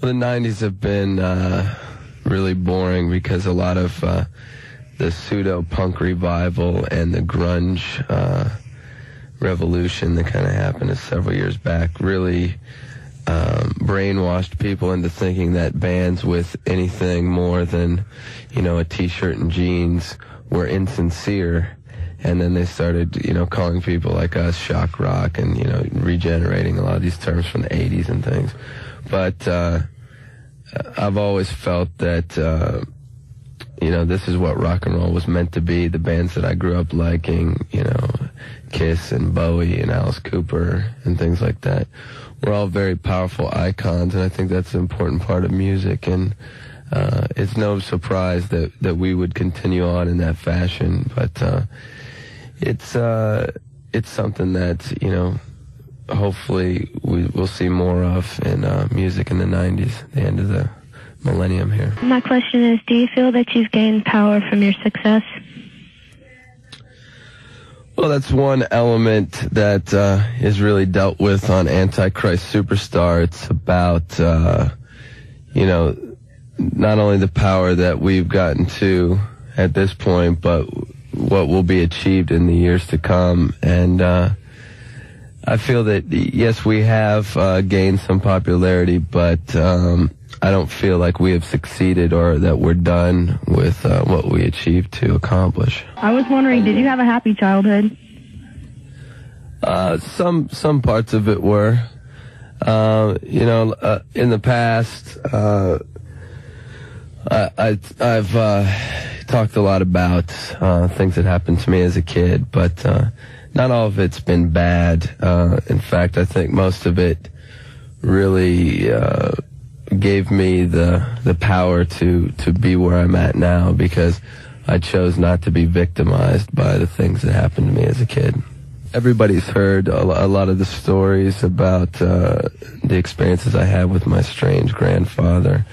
Well, the 90s have been really boring because a lot of the pseudo-punk revival and the grunge revolution that kind of happened several years back really brainwashed people into thinking that bands with anything more than, a t-shirt and jeans were insincere. And then they started, calling people like us shock rock and, regenerating a lot of these terms from the 80s and things. But I've always felt that, this is what rock and roll was meant to be. The bands that I grew up liking, Kiss and Bowie and Alice Cooper and things like that, were all very powerful icons, and I think that's an important part of music. And it's no surprise that we would continue on in that fashion. But it's something that, hopefully we'll see more of in music in the 90s, the end of the millennium here. My question is, do you feel that you've gained power from your success? Well, that's one element that is really dealt with on Antichrist Superstar. It's about, not only the power that we've gotten to at this point, but what will be achieved in the years to come. And I feel that, yes, we have gained some popularity, but I don't feel like we have succeeded or that we're done with what we achieved to accomplish. I was wondering, did you have a happy childhood? Some parts of it were. In the past, I've talked a lot about things that happened to me as a kid, but not all of it's been bad. In fact, I think most of it really gave me the power to be where I'm at now, because I chose not to be victimized by the things that happened to me as a kid. Everybody's heard a lot of the stories about the experiences I had with my strange grandfather,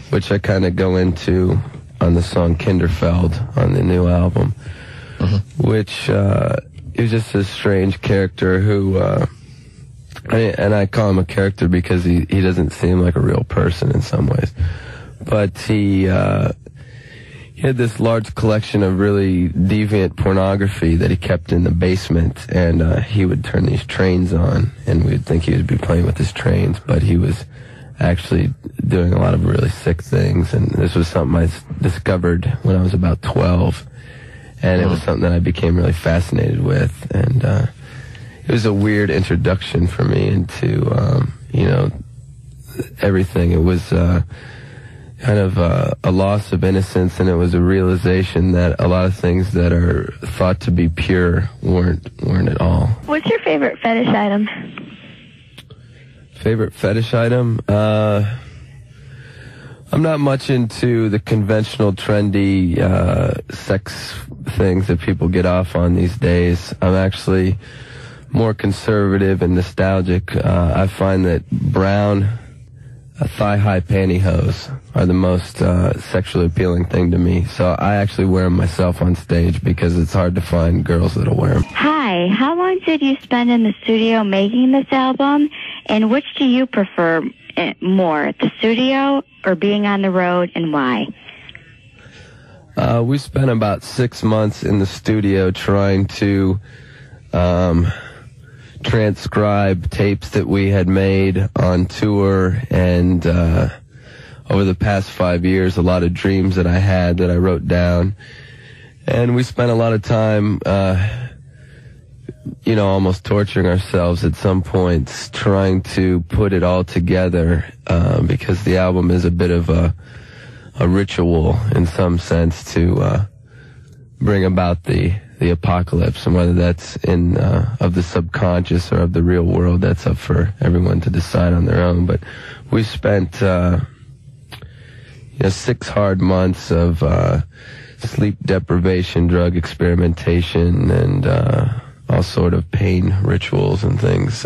which I kind of go into on the song Kinderfeld on the new album, which is just a strange character who, and I call him a character because he doesn't seem like a real person in some ways, but he had this large collection of really deviant pornography that he kept in the basement, and he would turn these trains on, and we'd think he would be playing with his trains, but he was actually doing a lot of really sick things. And this was something I discovered when I was about 12, and it was something that I became really fascinated with, and it was a weird introduction for me into everything. It was kind of a loss of innocence, and it was a realization that a lot of things that are thought to be pure weren't at all. What's your favorite fetish item? Favorite fetish item? I'm not much into the conventional, trendy sex things that people get off on these days. I'm actually more conservative and nostalgic. I find that brown thigh-high pantyhose are the most sexually appealing thing to me. So I actually wear them myself on stage because it's hard to find girls that'll wear them. Hi, how long did you spend in the studio making this album, and which do you prefer more, the studio or being on the road, and why? We spent about 6 months in the studio trying to transcribe tapes that we had made on tour, and over the past 5 years, a lot of dreams that I had that I wrote down. And we spent a lot of time, almost torturing ourselves at some points, trying to put it all together, because the album is a bit of a ritual in some sense to bring about the apocalypse, and whether that's of the subconscious or of the real world, that's up for everyone to decide on their own. But we spent 6 hard months of sleep deprivation, drug experimentation, and all sort of pain rituals and things,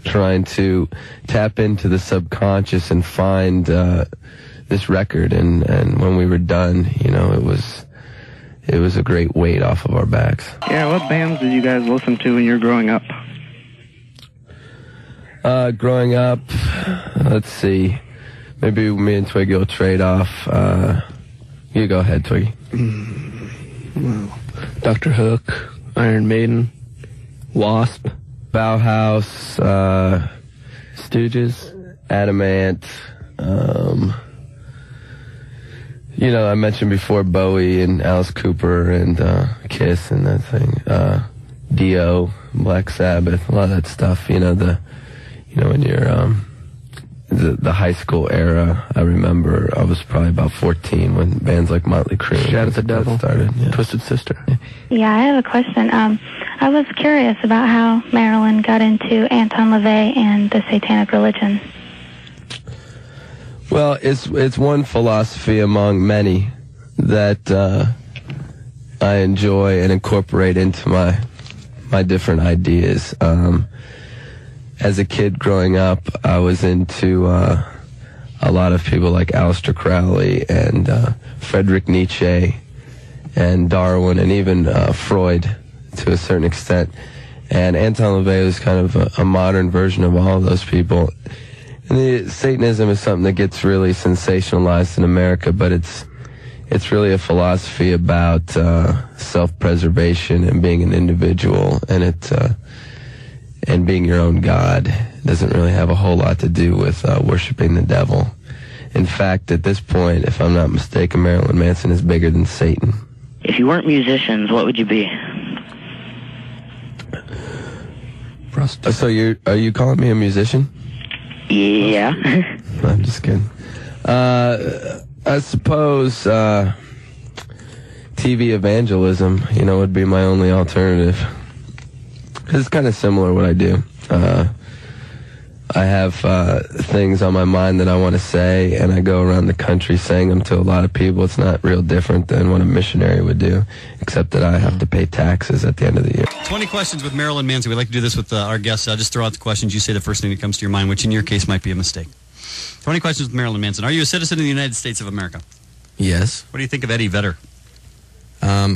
trying to tap into the subconscious and find this record. And when we were done, it was a great weight off of our backs. Yeah, what bands did you guys listen to when you were growing up? Growing up, let's see. maybe me and Twiggy will trade off. You go ahead, Twiggy. Well, Dr. Hook, Iron Maiden, Wasp, Bauhaus, Stooges, Adamant. You know, I mentioned before Bowie and Alice Cooper and Kiss and that thing. Dio, Black Sabbath, a lot of that stuff. You know, when you're the high school era. I remember I was probably about 14 when bands like Motley Crue, Shout at the Devil started. Yeah. Twisted Sister. Yeah, I have a question. I was curious about how Marilyn got into Anton LaVey and the Satanic Religion. Well, it's one philosophy among many that I enjoy and incorporate into my different ideas. As a kid growing up, I was into a lot of people like Aleister Crowley and Friedrich Nietzsche and Darwin and even Freud to a certain extent. And Anton LaVey was kind of a modern version of all of those people. And Satanism is something that gets really sensationalized in America, but it's really a philosophy about self-preservation and being an individual, and being your own God. It doesn't really have a whole lot to do with worshiping the devil. In fact, at this point, if I'm not mistaken, Marilyn Manson is bigger than Satan. If you weren't musicians, what would you be? So are you calling me a musician? Yeah. I'm just kidding. I suppose TV evangelism, would be my only alternative. Because it's kind of similar what I do. I have things on my mind that I want to say, and I go around the country saying them to a lot of people. It's not real different than what a missionary would do, except that I have to pay taxes at the end of the year. 20 questions with Marilyn Manson. We like to do this with our guests. I'll just throw out the questions. You say the first thing that comes to your mind, which in your case might be a mistake. 20 questions with Marilyn Manson. Are you a citizen of the United States of America? Yes. What do you think of Eddie Vedder?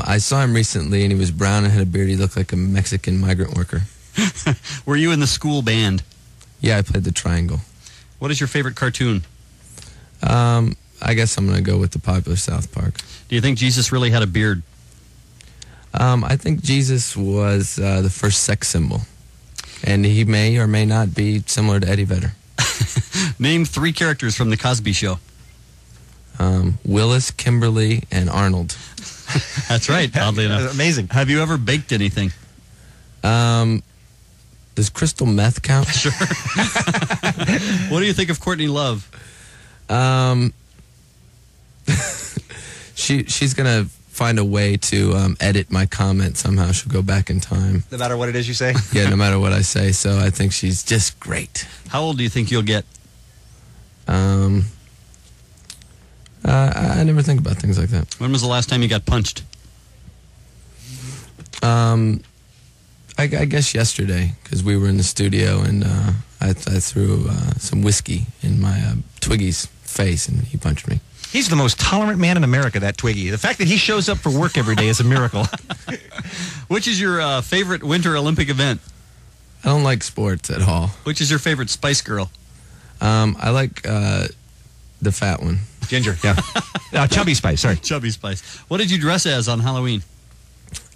I saw him recently, and he was brown and had a beard. He looked like a Mexican migrant worker. Were you in the school band? Yeah, I played the triangle. What is your favorite cartoon? I guess I'm going to go with the popular South Park. Do you think Jesus really had a beard? I think Jesus was the first sex symbol, and he may or may not be similar to Eddie Vedder. Name 3 characters from The Cosby Show. Willis, Kimberly, and Arnold. That's right, oddly enough. Amazing. Have you ever baked anything? Does crystal meth count? Sure. What do you think of Courtney Love? She's going to find a way to edit my comment somehow. She'll go back in time. No matter what it is you say? Yeah, no matter what I say. So I think she's just great. How old do you think you'll get? I never think about things like that. When was the last time you got punched? I guess yesterday, because we were in the studio and I threw some whiskey in my Twiggy's face and he punched me. He's the most tolerant man in America, that Twiggy. The fact that he shows up for work every day is a miracle. Which is your favorite Winter Olympic event? I don't like sports at all. Which is your favorite Spice Girl? I like the fat one. Ginger, yeah. Chubby Spice, sorry. Chubby Spice. What did you dress as on Halloween?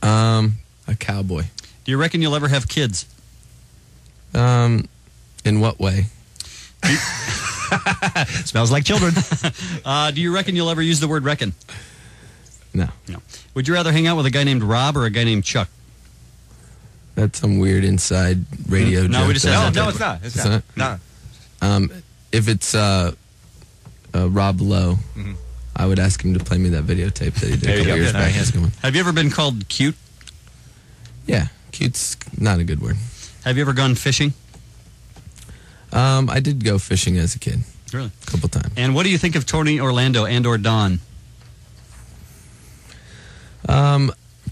A cowboy. Do you reckon you'll ever have kids? In what way? Smells like children. Do you reckon you'll ever use the word reckon? No. Would you rather hang out with a guy named Rob or a guy named Chuck? That's some weird inside radio joke. No, we just No, it's not. It's not. No. If it's Rob Lowe, I would ask him to play me that videotape that he did a couple years back. Have you ever been called cute? Yeah, cute's not a good word. Have you ever gone fishing? I did go fishing as a kid. Really? A couple times. And what do you think of Tony Orlando and or Don?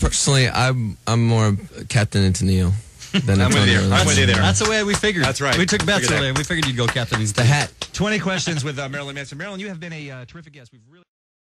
Personally, I'm more Captain and Tennille than I'm with you. Orlando. I'm with you there. That's the way we figured. That's right. We took bets Figured that. earlier. We figured you'd go Captain. The hat. 20 questions with Marilyn Manson. Marilyn, you have been a terrific guest. We've really